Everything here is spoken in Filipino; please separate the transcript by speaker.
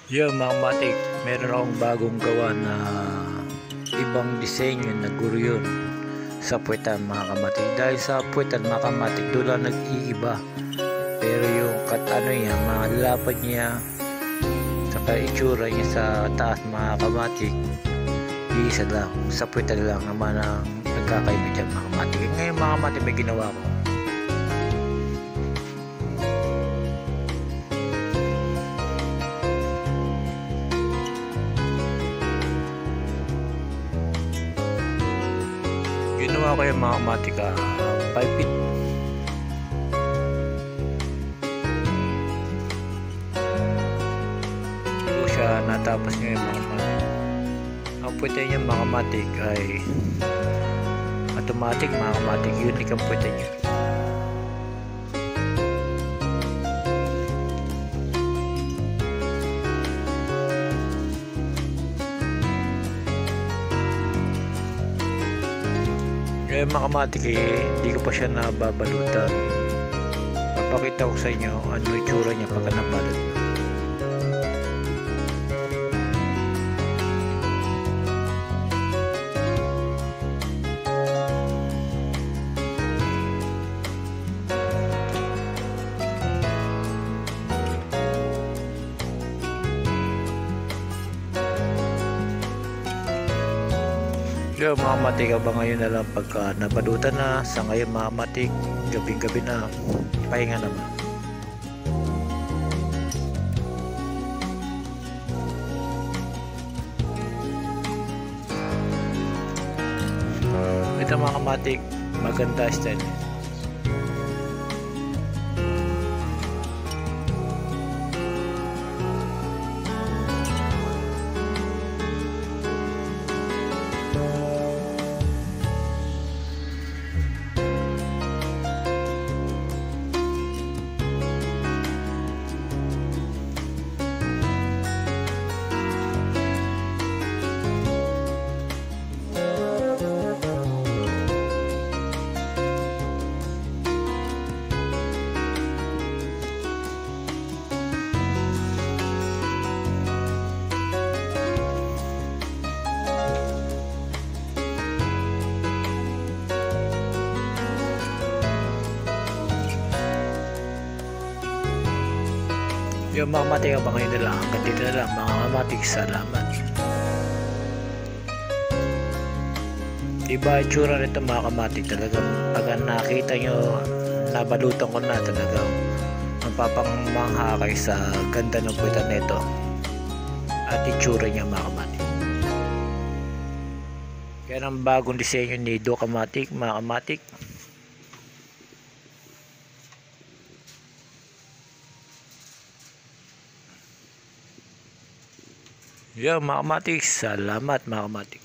Speaker 1: Yo mga matik, meron akong bagong gawa na ibang disenyo na guryon sa puwetan mga kamatik. Dahil sa puwetan mga kamatik, doon lang nag-iiba. Pero yung katano niya, mga lapad niya, saka itsura niya sa taas mga kamatik, iisa lang. Sa puwetan lang naman ang nagkakaiba dyan mga kamatik. Ngayon mga kamatik, may ginawa ko. Ginawa ko yung mga kamatik 5 feet. So siya natapos nyo yung mga kamatik. Ang puwete niya mga kamatik ay automatic mga kamatik. Unique ang puwete niya. Kaya mga kamatik hindi ko pa siya nababalutan. Papakita ko sa inyo ano yung tsura niya pagka nabalot. So mga kamatik, ba ngayon na lang pagka nabalutan na, sa ngayon mga kamatik, gabing-gabi na, pahinga naman. Ito mga kamatik, maganda style. Yung mga kamatik, ba ngayon na lang, hanggang dito na lang mga kamatik, salamat. Iba itsura nito mga kamatik, talagang pag nakita nyo, nabalutan ko na, talagang mapapangmangha kayo sa ganda ng puwetan nito at itsura niya mga kamatik. Yan ang bagong disenyo ni Dokamatik mga kamatik. Yo mga kamatik, salamat mga kamatik.